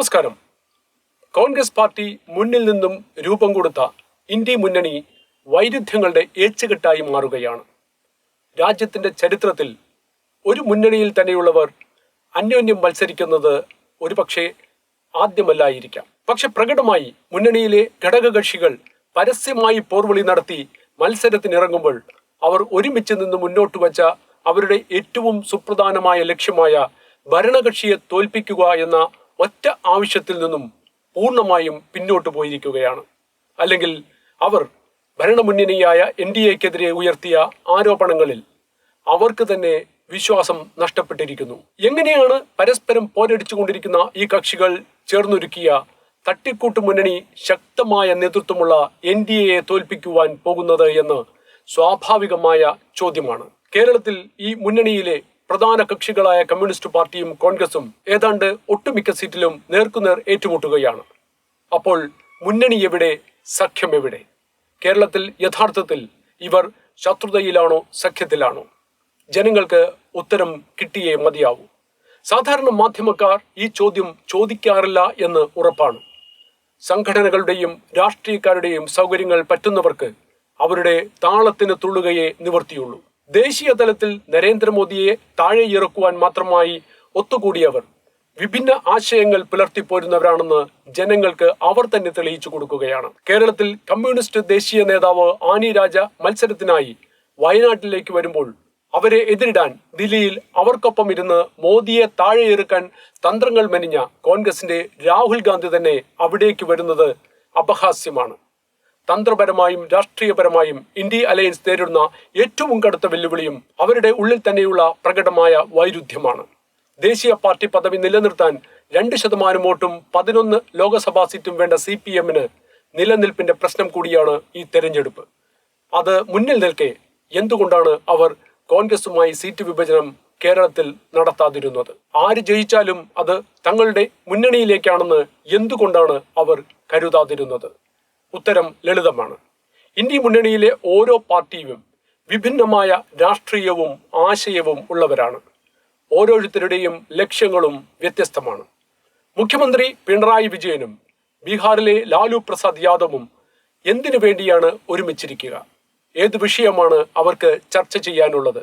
നമസ്കാരം. കോൺഗ്രസ് പാർട്ടി മുന്നിൽ നിന്നും രൂപം കൊടുത്ത ഇന്ത്യ മുന്നണി വൈരുദ്ധ്യങ്ങളുടെ ഏച്ചുകെട്ടായി മാറുകയാണ്. രാജ്യത്തിന്റെ ചരിത്രത്തിൽ ഒരു മുന്നണിയിൽ തന്നെയുള്ളവർ അന്യോന്യം മത്സരിക്കുന്നത് ഒരുപക്ഷെ ആദ്യമല്ലായിരിക്കാം. പക്ഷെ പ്രകടമായി മുന്നണിയിലെ ഘടകകക്ഷികൾ പരസ്യമായി പോർവിളി നടത്തി മത്സരത്തിനിറങ്ങുമ്പോൾ അവർ ഒരുമിച്ച് നിന്ന് മുന്നോട്ട് വച്ച അവരുടെ ഏറ്റവും സുപ്രധാനമായ ലക്ഷ്യമായ ഭരണകക്ഷിയെ തോൽപ്പിക്കുക എന്ന ഒറ്റ ആവശ്യത്തിൽ നിന്നും പൂർണ്ണമായും പിന്നോട്ട് പോയിരിക്കുകയാണ്. അല്ലെങ്കിൽ അവർ ഭരണമുന്നണിയായ NDAക്കെതിരെ ഉയർത്തിയ ആരോപണങ്ങളിൽ അവർക്ക് തന്നെ വിശ്വാസം നഷ്ടപ്പെട്ടിരിക്കുന്നു. എങ്ങനെയാണ് പരസ്പരം പോരടിച്ചുകൊണ്ടിരിക്കുന്ന ഈ കക്ഷികൾ ചേർന്നൊരുക്കിയ തട്ടിക്കൂട്ട് മുന്നണി ശക്തമായ നേതൃത്വമുള്ള NDAയെ തോൽപ്പിക്കുവാൻ പോകുന്നത് എന്ന് സ്വാഭാവികമായ ചോദ്യമാണ്. കേരളത്തിൽ ഈ മുന്നണിയിലെ പ്രധാന കക്ഷികളായ കമ്മ്യൂണിസ്റ്റ് പാർട്ടിയും കോൺഗ്രസും ഏതാണ്ട് ഒട്ടുമിക്ക സീറ്റിലും നേർക്കുനേർ ഏറ്റുമുട്ടുകയാണ്. അപ്പോൾ മുന്നണി എവിടെ, സഖ്യം എവിടെ? കേരളത്തിൽ യഥാർത്ഥത്തിൽ ഇവർ ശത്രുതയിലാണോ സഖ്യത്തിലാണോ? ജനങ്ങൾക്ക് ഉത്തരം കിട്ടിയേ മതിയാവൂ. സാധാരണ മാധ്യമക്കാർ ഈ ചോദ്യം ചോദിക്കാറില്ല എന്ന് ഉറപ്പാണ്. സംഘടനകളുടെയും രാഷ്ട്രീയക്കാരുടെയും സൗകര്യങ്ങൾ പറ്റുന്നവർക്ക് അവരുടെ താളത്തിന് തുള്ളുകയേ നിവർത്തിയുള്ളൂ. ദേശീയ തലത്തിൽ നരേന്ദ്രമോദിയെ താഴെ ഇറക്കുവാൻ മാത്രമായി ഒത്തുകൂടിയവർ വിഭിന്ന ആശയങ്ങൾ പുലർത്തിപ്പോരുന്നവരാണെന്ന് ജനങ്ങൾക്ക് അവർ തന്നെ തെളിയിച്ചു കൊടുക്കുകയാണ്. കേരളത്തിൽ കമ്മ്യൂണിസ്റ്റ് ദേശീയ നേതാവ് ആനി രാജ മത്സരത്തിനായി വയനാട്ടിലേക്ക് വരുമ്പോൾ അവരെ എതിരിടാൻ ദില്ലിയിൽ അവർക്കൊപ്പം ഇരുന്ന് മോദിയെ താഴെ ഇറക്കാൻ തന്ത്രങ്ങൾ മെനഞ്ഞ കോൺഗ്രസിന്റെ രാഹുൽ ഗാന്ധി തന്നെ അവിടേക്ക് വരുന്നത് അപഹാസ്യമാണ്. തന്ത്രപരമായും രാഷ്ട്രീയപരമായും ഇന്ത്യ അലയൻസ് നേരിടുന്ന ഏറ്റവും കടുത്ത വെല്ലുവിളിയും അവരുടെ ഉള്ളിൽ തന്നെയുള്ള പ്രകടമായ വൈരുദ്ധ്യമാണ്. ദേശീയ പാർട്ടി പദവി നിലനിർത്താൻ 2% വോട്ടും 11 ലോക്സഭാ സീറ്റും വേണ്ട CPMന് നിലനിൽപ്പിന്റെ പ്രശ്നം കൂടിയാണ് ഈ തെരഞ്ഞെടുപ്പ്. അത് മുന്നിൽ നിൽക്കെ എന്തുകൊണ്ടാണ് അവർ കോൺഗ്രസുമായി സീറ്റ് വിഭജനം കേരളത്തിൽ നടത്താതിരുന്നത്? ആര് ജയിച്ചാലും അത് തങ്ങളുടെ മുന്നണിയിലേക്കാണെന്ന് എന്തുകൊണ്ടാണ് അവർ കരുതാതിരുന്നത്? ഉത്തരം ലളിതമാണ്. ഇന്ത്യ മുന്നണിയിലെ ഓരോ പാർട്ടിയും വിഭിന്നമായ രാഷ്ട്രീയവും ആശയവും ഉള്ളവരാണ്. ഓരോരുത്തരുടെയും ലക്ഷ്യങ്ങളും വ്യത്യസ്തമാണ്. മുഖ്യമന്ത്രി പിണറായി വിജയനും ബീഹാറിലെ ലാലു പ്രസാദ് യാദവും എന്തിനു വേണ്ടിയാണ് ഒരുമിച്ചിരിക്കുക? ഏത് വിഷയമാണ് അവർക്ക് ചർച്ച ചെയ്യാനുള്ളത്?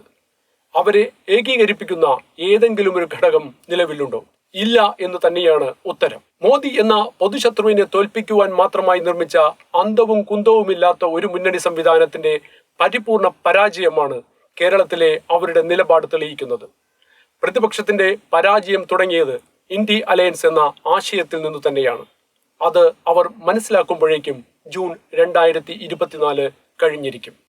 അവരെ ഏകീകരിപ്പിക്കുന്ന ഏതെങ്കിലും ഒരു ഘടകം നിലവിലുണ്ടോ? ഇല്ല എന്ന് തന്നെയാണ് ഉത്തരം. മോദി എന്ന പൊതുശത്രുവിനെ തോൽപ്പിക്കുവാൻ മാത്രമായി നിർമ്മിച്ച അന്തവും കുന്തവുമില്ലാത്ത ഒരു മുന്നണി സംവിധാനത്തിന്റെ പരിപൂർണ പരാജയമാണ് കേരളത്തിലെ അവരുടെ നിലപാട് തെളിയിക്കുന്നത്. പ്രതിപക്ഷത്തിന്റെ പരാജയം തുടങ്ങിയത് ഇന്ത്യ അലയൻസ് എന്ന ആശയത്തിൽ നിന്നു തന്നെയാണ്. അത് അവർ മനസ്സിലാക്കുമ്പോഴേക്കും ജൂൺ 2024 കഴിഞ്ഞിരിക്കും.